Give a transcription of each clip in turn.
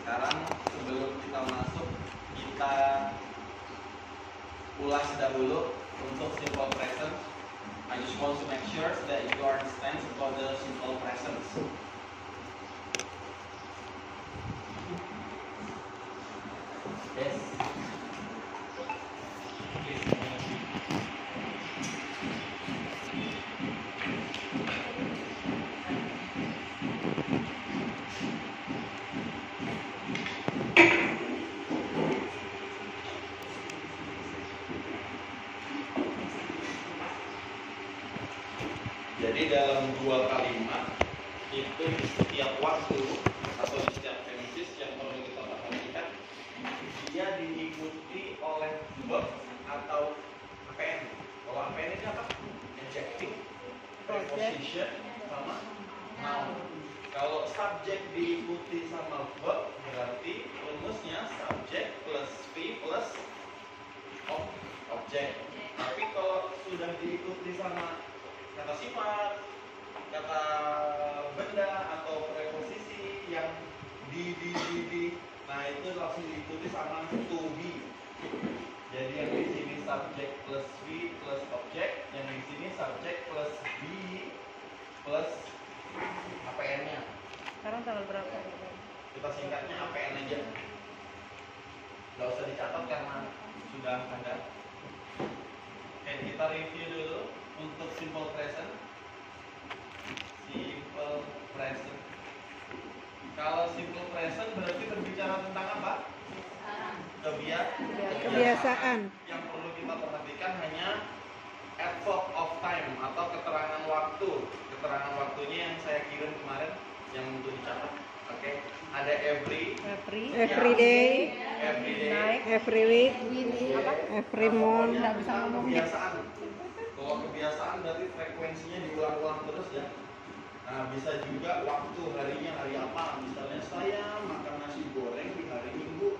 Sekarang sebelum kita masuk, kita ulas dahulu untuk simple present. I just want to make sure that you understand about the simple present. Yes. Jadi dalam dua kalimat itu di setiap waktu atau di setiap tenses yang perlu kita perhatikan, dia diikuti oleh verb atau APN. Kalau APN ini apa? Adjective, preposition, sama noun. Kalau subjek diikuti sama verb, berarti rumusnya subjek plus V plus objek. Tapi kalau sudah diikuti sama kata sifat, kata benda atau preposisi yang di, nah itu langsung diikuti sama to be. Jadi yang di sini subjek plus V plus objek, yang di sini subjek plus be plus APN-nya. Sekarang tanggal berapa? Kita singkatnya APN aja. Gak usah dicatat karena sudah ada. Oke, kita review dulu untuk simple present. Simple present. Kalau simple present berarti berbicara tentang apa? Kebiasaan. Yang perlu kita perhatikan hanya adverb of time atau keterangan waktu. Keterangan waktunya yang saya kirim kemarin yang untuk dicatat. Oke. Ada every day, night, every week, every month. Kebiasaan. Kalau kebiasaan berarti frekuensinya diulang-ulang terus ya. Nah, bisa juga waktu, harinya hari apa. Misalnya saya makan nasi goreng di hari Minggu.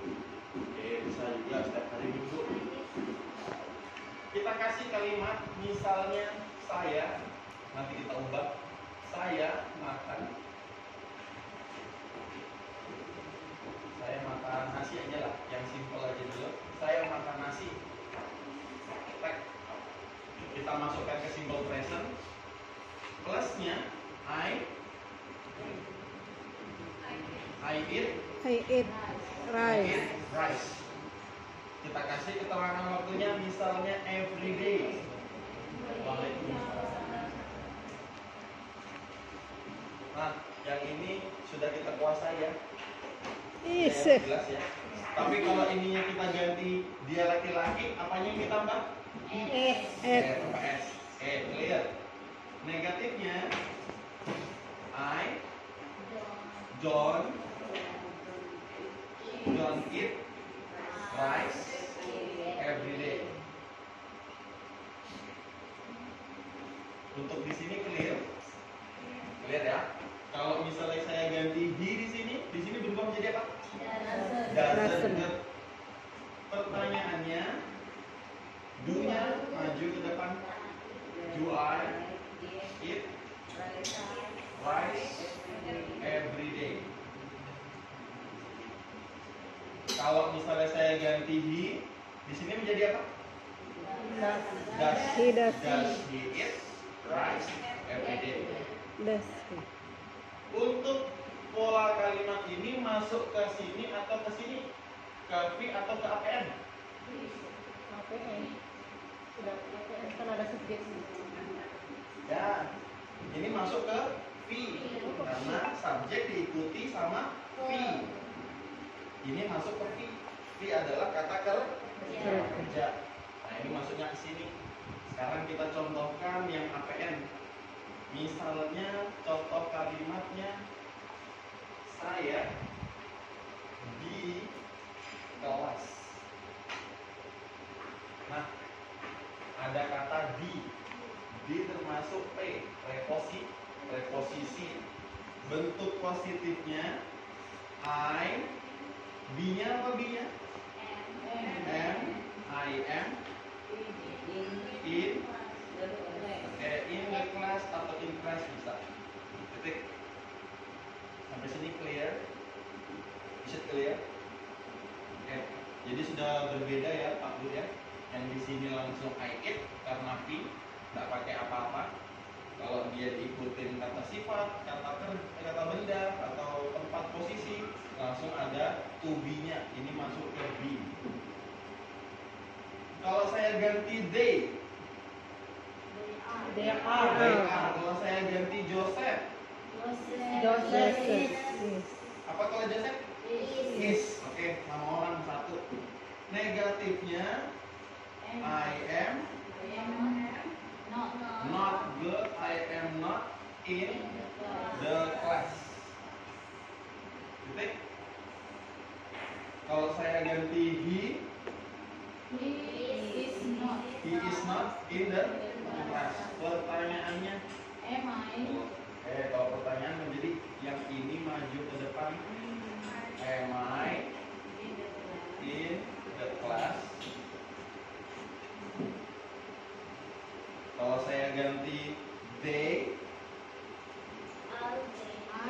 Oke, bisa juga setiap hari Minggu. Kita kasih kalimat, misalnya saya, nanti kita ubah. Saya makan nasi aja lah, yang simple aja dulu. Saya makan nasi. Kita masukkan ke simple present. Plusnya I eat rice. Kita kasih keterangan waktunya, misalnya every day. Nah, yang ini sudah kita kuasai ya. Jelas ya. Tapi kalau ininya kita ganti dia laki-laki, apanya yang ditambah? S. Clear. Negatifnya I don't eat rice every day. Untuk di sini clear ya. Kalau misalnya saya ganti di sini berubah menjadi apa? Doesn't. Pertanyaannya, do-nya maju ke depan. Do I eat rice every day? Kalau misalnya saya ganti di sini menjadi apa? Does he eat rice every day? Untuk pola kalimat ini masuk ke sini atau ke sini? Ke V atau ke APN? APN. Sudah APN kan ada subjek. Ya, ini masuk ke V karena subjek diikuti sama V. Ini masuk ke V. V adalah kata kerja. Nah, ini masuknya ke sini. Sekarang kita contohkan yang APN. Misalnya contoh kalimatnya, saya di kelas. Nah, ada kata di termasuk P, preposisi. Bentuk positifnya I, B-nya apa B-nya? M, I am in the class atau in class bisa. Titik. Sampai sini clear. Is it clear? Oke. Jadi sudah berbeda ya Pak Bu ya. Yang di sini langsung I eat karena V, nggak pakai apa-apa. Kalau dia diikutin kata sifat, kata benda atau tempat posisi, langsung ada to be-nya. Ini masuk ke be. Kalau saya ganti they are. Kalau saya ganti Joseph Joseph. apa kalau Joseph? Is. Oke, nama orang satu. Negatifnya I am not good. I am not in the class. Titik. Kalau saya ganti he is not in the class. Pertanyaannya, kalau pertanyaan menjadi yang ini maju ke depan. Am I in the class? Kalau saya ganti they,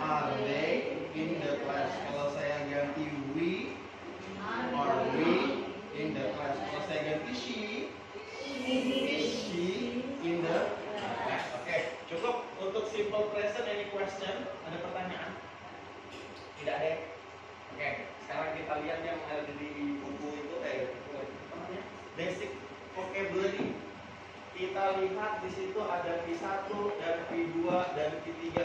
are they in the class? Kalau saya ganti we, are we in the class? Kalau saya ganti she, is she in the class? Oke, cukup untuk simple present. Any question? Ada pertanyaan? Tidak ada. Oke, sekarang kita lihat yang ada di buku itu apa namanya? Basic vocabulary. Kita lihat di situ ada V1 dan V2 dan V3.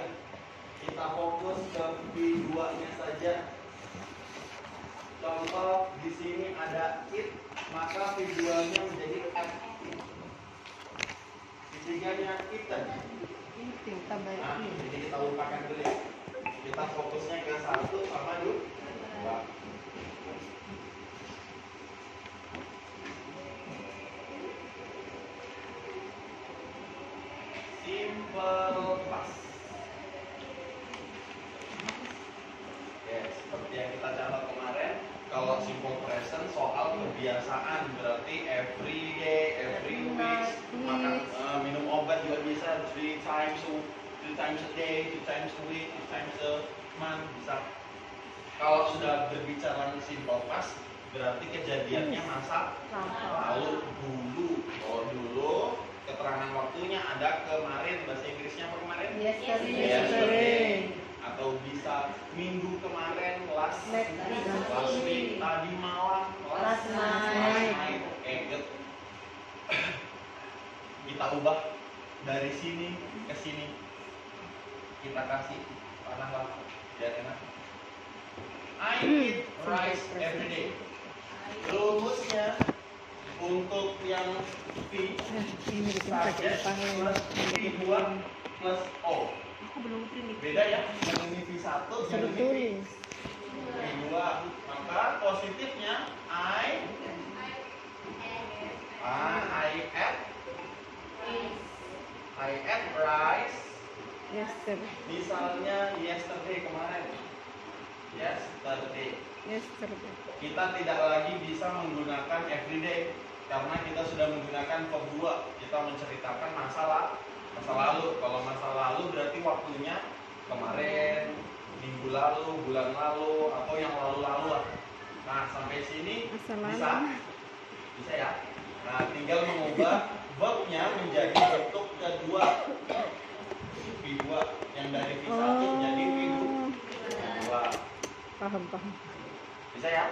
Kita fokus ke V2-nya saja. Contoh di sini ada it, maka V2-nya menjadi at. V3-nya eaten. Nah, jadi kita lupakan dulu ya. Kita fokusnya ke 1 sama 2. Simple past. Ya, seperti yang kita catat kemarin, kalau simple present soal kebiasaan berarti every day, every week, makan minum obat juga bisa 3 times a day, 2 times a week, 2 times a month bisa. Kalau sudah berbicara simple past, berarti kejadiannya masa lalu dulu. Kalau dulu keterangan waktunya ada kemarin, bahasa Inggrisnya apa kemarin? Yesterday. Atau bisa minggu kemarin, last week, tadi malam, last night. Good. Kita ubah dari sini ke sini. Kita kasih panah lah biar enak. I eat rice every day. Rumusnya untuk yang V subject plus V2 plus O. Beda ya, yang ini V1, yang ini V2. Maka positifnya I ate rice. Misalnya yesterday kemarin. Yesterday. Kita tidak lagi bisa menggunakan everyday karena kita sudah menggunakan verb 2. Kita menceritakan masa lalu. Kalau masa lalu berarti waktunya kemarin, minggu lalu, bulan lalu, atau yang lalu-lalu lah. Nah, sampai sini bisa ya. Nah, tinggal mengubah verbnya menjadi bentuk kedua, V2, yang dari V1 menjadi V2. Paham. Bisa ya?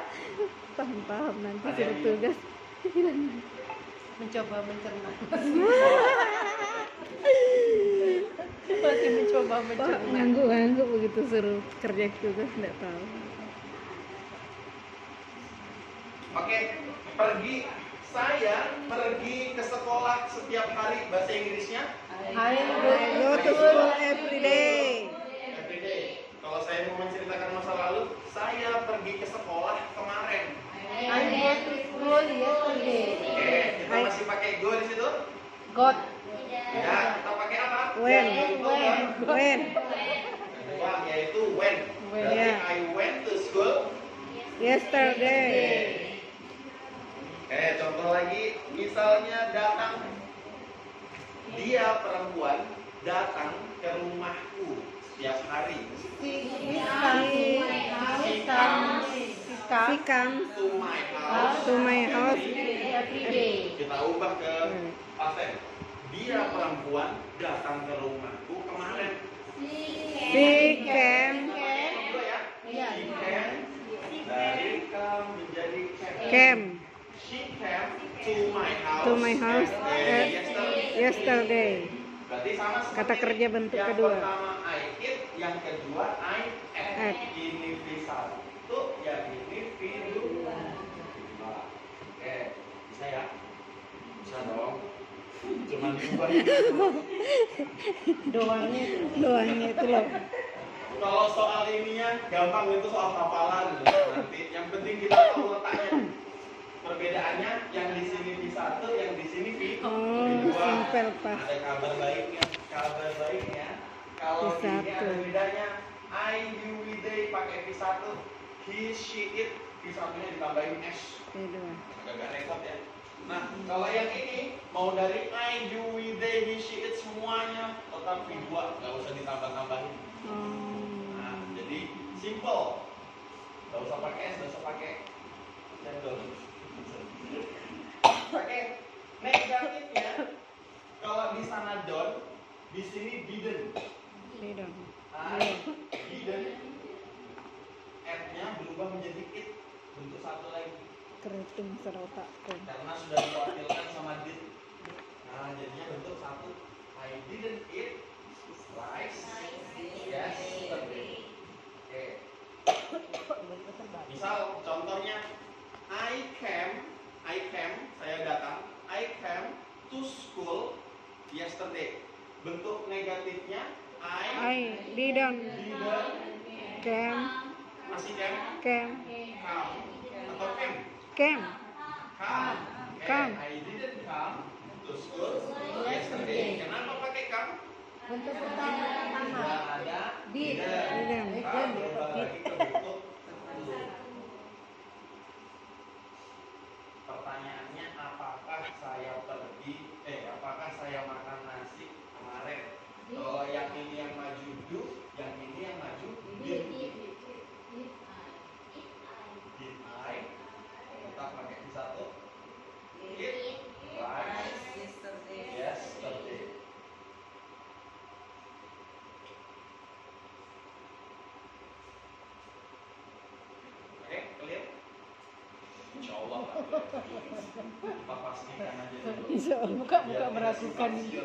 Paham. Nanti suruh tugas. Mencoba mencerna. Masih mencoba mencerna. Ngangguk begitu suruh kerja tugas, nggak tahu. Oke, saya pergi ke sekolah setiap hari. Bahasa Inggrisnya? I go to school every day. Every day. Kalau saya mau menceritakan masa lalu, saya pergi ke sekolah kemarin. I go to school yesterday. Oke, kita masih pakai go di situ? Got. Ya, kita pakai apa? When. Kedua yaitu when. Berarti I went to school Yesterday. Contoh lagi, misalnya datang. Dia perempuan datang ke rumahku setiap hari. She comes She comes to my house to my house every day. kita ubah ke pasen. Dia perempuan datang ke rumahku kemarin. she came Dua ya. Iya. She came dari come menjadi came. came She came to my house yesterday. yesterday. Berarti sama seperti Kata kerja bentuk yang kedua. pertama I eat, yang kedua I ate. Ate. Ini V1, yang ini V2. Oke, bisa ya? Bisa dong. Cuman diubah Doanya itu loh. Kalau soal ininya gampang, itu soal hafalan nanti. Yang penting kita tahu letaknya. Perbedaannya yang di sini V1, yang di sini V2. Simpel pas. Ada kabar baiknya. Kalau V1. ini ada bedanya. I, you, we, they pakai V1. He, she, it. V1-nya ditambahin S. Agak repot ya. Nah, kalau yang ini mau dari I, you, we, they, he, she, it semuanya tetap V2, nggak usah ditambah-tambahin. Nah, jadi simple. Nggak usah pakai S, nggak usah pakai cendol. Pakai negatifnya. Kalau di sana don't, di sini didn't. I didn't. F-nya berubah menjadi it, bentuk satu lagi. Keriting serotakku. Karena sudah diwakilkan sama did. Nah, jadinya bentuk satu. I didn't eat rice yesterday. Oke. Misal contohnya I came, saya datang. I came to school yesterday. Bentuk negatifnya I didn't came masih came, came come atau came. came Come. I didn't come to school yesterday. Kenapa pakai come? Bentuk pertama. Sudah ada Didn't. Come berubah lagi ke bentuk lu. Pertanyaannya, apakah saya makan nasi kemarin? Kalau yang ini yang maju do, yang ini yang maju did. Did I? Kita pakai di satu. Eat rice yesterday. Oke, clear? Insya Allah lah. Kita pastikan aja dulu. Buka Biar meragukan. kita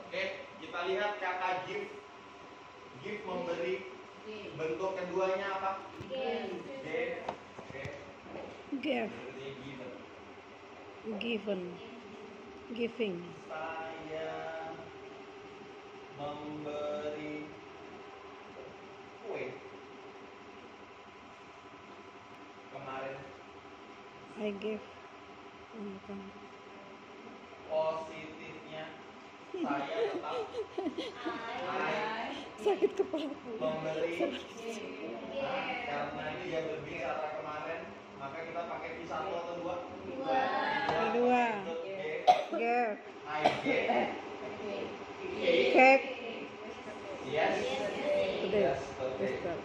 Oke, kita lihat kata give. Give memberi. Bentuk keduanya apa? Give. Oke. Give, Berarti given. given, giving. Saya memberi kue kemarin. I give. Bukan. Positifnya saya tetap Sakit kepala. memberi. Nah, karena dia berbicara kemarin, maka kita pakai V1 atau 2? Kedua. Give. I gave Cake. yes Today. yesterday.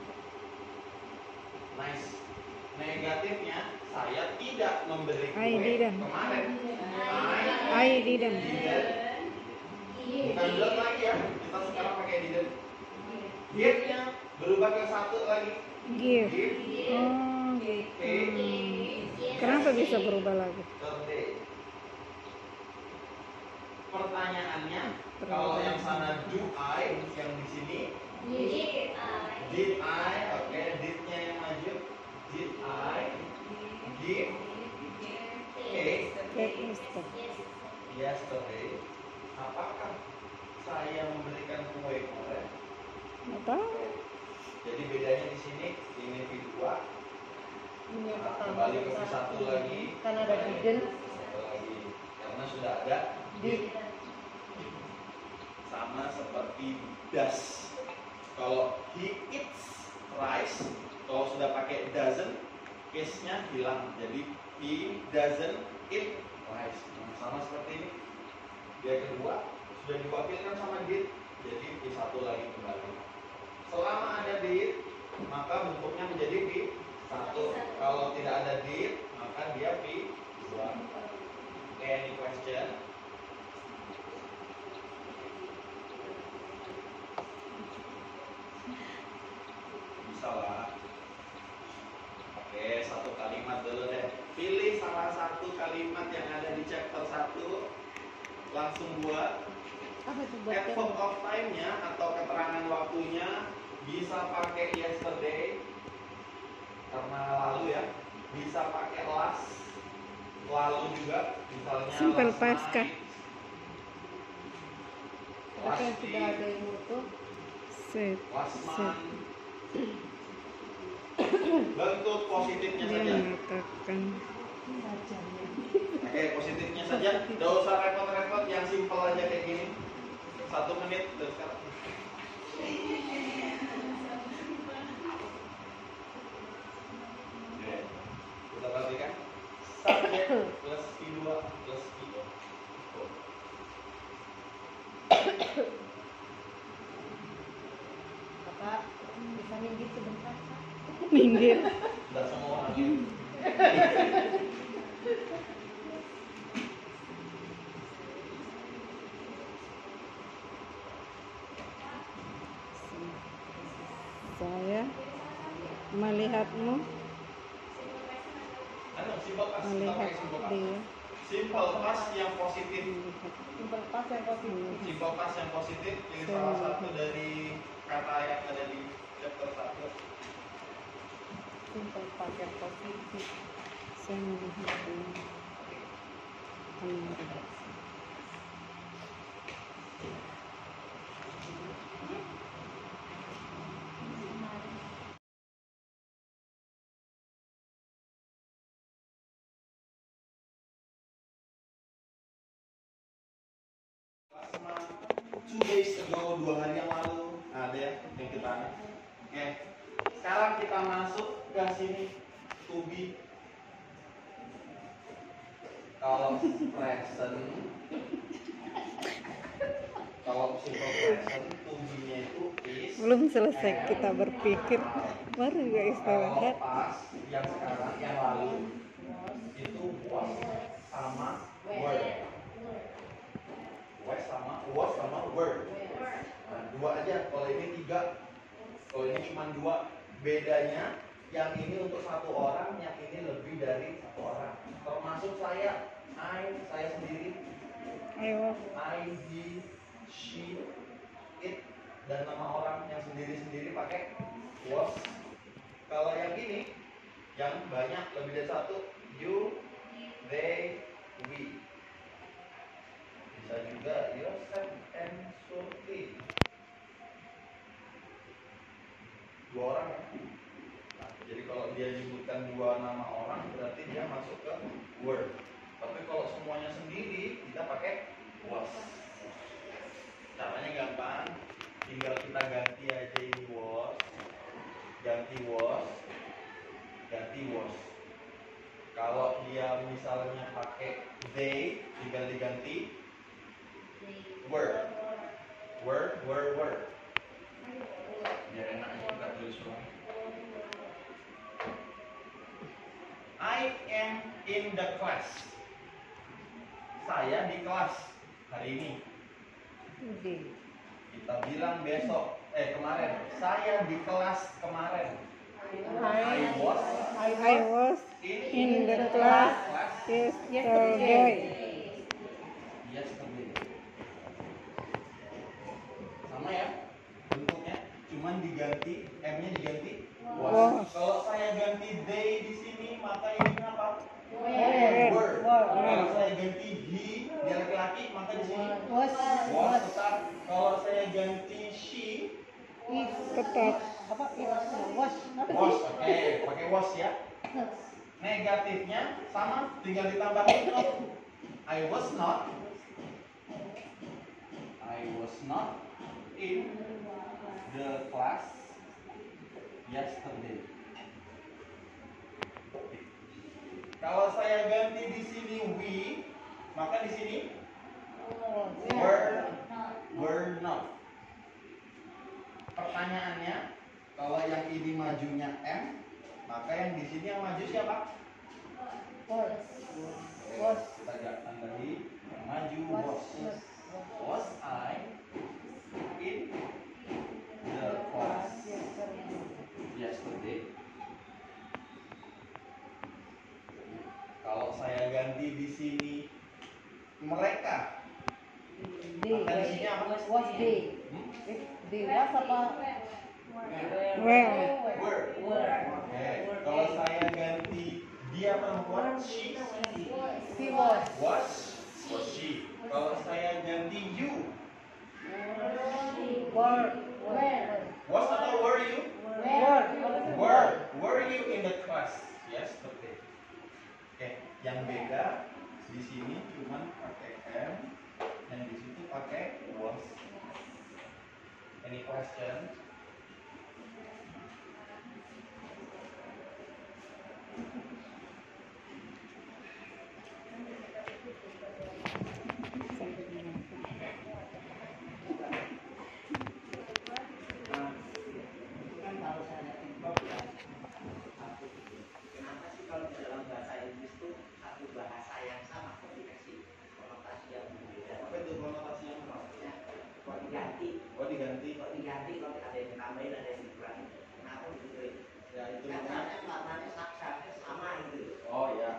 Nice. Negatifnya saya tidak memberi kue I didn't. kemarin. I didn't. Bukan belum lagi ya. Kita sekarang pakai didn't. Give-nya berubah ke satu lagi. Give. Give Oh, gitu. Kenapa bisa berubah lagi? yesterday. Pertanyaannya, kalau yang sana do I, yang di sini did I, oke, did-nya yang maju. Did I give cake Cake Mister. yesterday? Apakah saya memberikan kue kemarin? Nggak tahu. Jadi bedanya di sini, ini V2. Ini yang Nah, pertama. kembali ke V1 lagi. Kan ada didn't. Satu lagi. Karena sudah ada did. Sama seperti does. Kalau he eats rice, kalau sudah pakai doesn't, case-nya hilang. Jadi he doesn't eat rice. Nah, sama seperti ini. Dia kedua sudah diwakilkan sama did, jadi V1 lagi kembali. Selama ada di maka bentuknya menjadi V1. Kalau tidak ada did, maka dia V2. Okay, any question? Bisa lah. Oke, satu kalimat dulu deh. Pilih salah satu kalimat yang ada di chapter 1. Langsung buat. Apa tuh buat Adverb of time-nya atau keterangan waktunya bisa pakai yesterday karena lalu ya. Bisa pakai last, lalu juga. Misalnya Simple last past kah? night, Apa yang sudah ada yang utuh? Set. last Set. month. Bentuk positifnya Dia saja. mengatakan Oke, positifnya saja. Gak usah repot-repot, yang simple aja kayak gini. 1 menit udah sekarang. Oke, kita perhatikan. Subject plus V2 plus V2. Bapak bisa minggir sebentar, Pak? minggir. Tidak semua orang ya. Saya melihatmu, Anu, simple past. Kita melihat pakai simple past. dia. Simple past yang positif. Simple past yang positif. Simple past yang positif. Pilih salah satu dari kata yang ada di chapter 1. Simple past yang positif. Saya melihat dia. Kemarin. Two days ago, 2 hari yang lalu. Nah, ada ya yang kita. Oke. Sekarang kita masuk ke sini. To be. Kalau present, kalau simple present, to be-nya itu is. Belum selesai kita berpikir, baru juga Kalau istirahat. pas yang sekarang, yang lalu itu was sama were. Was sama were. Nah, 2 aja. Kalau ini 3, kalau ini cuma 2. Bedanya yang ini untuk 1 orang, yang ini lebih dari 1 orang. Termasuk saya sendiri. Ayo. I, he, she, it, dan nama orang yang sendiri-sendiri pakai was. Kalau yang ini, yang banyak lebih dari 1, you, they, we. Bisa juga yourself and Surti. 2 orang ya. Nah, jadi kalau dia nyebutkan 2 nama orang, berarti dia masuk ke word. Tapi kalau semuanya sendiri, kita pakai was. Caranya gampang, tinggal kita ganti aja ini was, ganti was, ganti was. Kalau dia misalnya pakai they, tinggal diganti were. Biar enak aja kita tulis semua. I am in the class. Saya di kelas hari ini. Kita bilang besok, kemarin. Saya di kelas kemarin. I was in the class yesterday. Sama ya bentuknya, cuman diganti M-nya diganti Was. Kalau saya ganti they di sini, maka ini apa? Were. Kalau saya ganti he, dia laki-laki, maka di sini was tetap. Kalau saya ganti she, Tetap. Was. was. Oke, pakai was ya. Negatifnya sama, tinggal ditambahin not. I was not in the class yesterday. Kalau saya ganti di sini we, maka di sini were not. Pertanyaannya, Kalau yang ini majunya M, maka yang di sini yang maju siapa? Was. Was. Kita tambahi yang maju was. Was I in the class yesterday? Kalau saya ganti di sini mereka, maka di sini apa? Was day. Day was apa? Well. Were. Oke. Kalau saya ganti dia perempuan, she Was. was she. Kalau saya ganti you, Were. was atau were you? Were you in the class yesterday? Oke, yang beda di sini cuman pakai M, yang di situ pakai was. Any question? Kan kalau saya import ya, kenapa sih kalau di dalam bahasa Inggris itu satu bahasa yang sama kok dikasih konotasi yang berbeda? Apa itu konotasinya? Ya, kok diganti? Oh, diganti. Kok diganti? Kok ada yang ditambahin, ada yang dikurangin? Kenapa begitu? Ya itu Kan namanya. seharusnya maknanya sama gitu. Oh ya.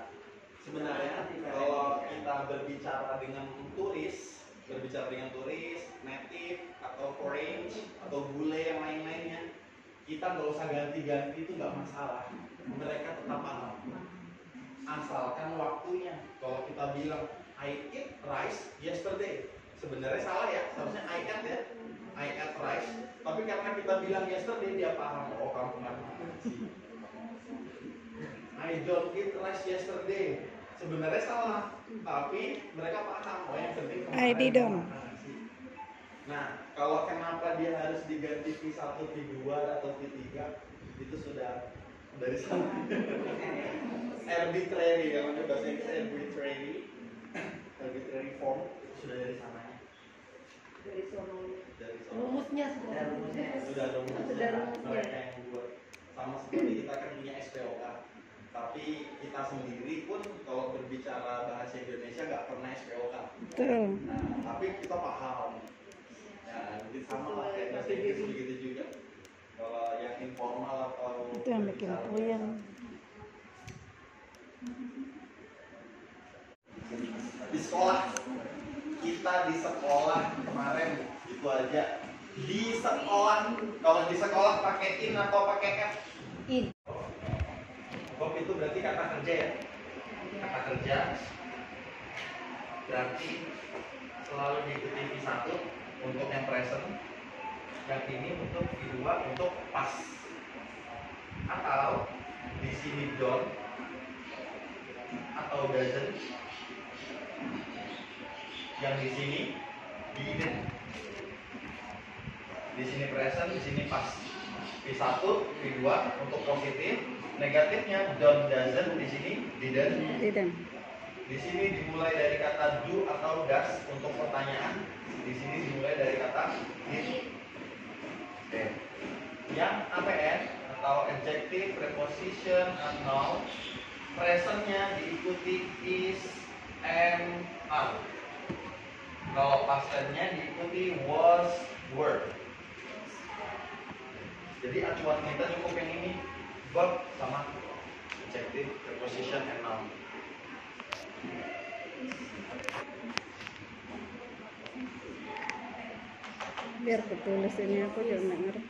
Sebenarnya kalau kita berbicara dengan turis, native atau foreign atau bule yang lain-lainnya, kita nggak usah ganti-ganti, itu nggak masalah. Mereka tetap paham. Asalkan waktunya. Kalau kita bilang I ate rice yesterday, sebenarnya salah ya. Seharusnya I ate ya. I ate rice. Tapi karena kita bilang yesterday, dia paham. Oh, kamu nggak sih. I don't eat rice yesterday. Sebenarnya salah, tapi mereka paham. Oh, yang penting I didn't. Nah, kalau kenapa dia harus diganti V1, V2 atau V3, itu sudah dari sana. Arbitrary, namanya bahasa Inggris arbitrary form, itu sudah dari sananya. Dari sono. Dari sana. Rumusnya sudah. Sudah ada rumusnya. Sudah rumusnya. Mereka yang buat. Sama seperti kita kan punya SPOK. Tapi kita sendiri pun kalau berbicara bahasa Indonesia nggak pernah SPOK. Betul. Nah, tapi kita paham. Ya, jadi sama lah kayak bahasa Inggris begitu juga. Kalau yang informal atau Itu yang bikin puyeng. di sekolah, kita di sekolah kemarin itu aja. Di sekolah, kalau di sekolah pakai in atau pakai F? In. Bob itu berarti kata kerja ya. Kata kerja berarti selalu diikuti V1 untuk yang present, yang ini untuk V2 untuk past. Atau di sini don't atau doesn't, yang di sini didn't. Di sini present, di sini past. V1, V2 untuk positif, negatifnya don't, doesn't, di sini didn't. Didn't. Di sini dimulai dari kata do atau does untuk pertanyaan. Di sini dimulai dari kata did. Oke. Yang APN atau adjective, preposition, and noun, presentnya diikuti is, am, are. Kalau past tense-nya diikuti was, were. Jadi acuan kita cukup yang ini, verb sama adjective, preposition, and noun. Biar ketulis ini aku juga nggak ngerti.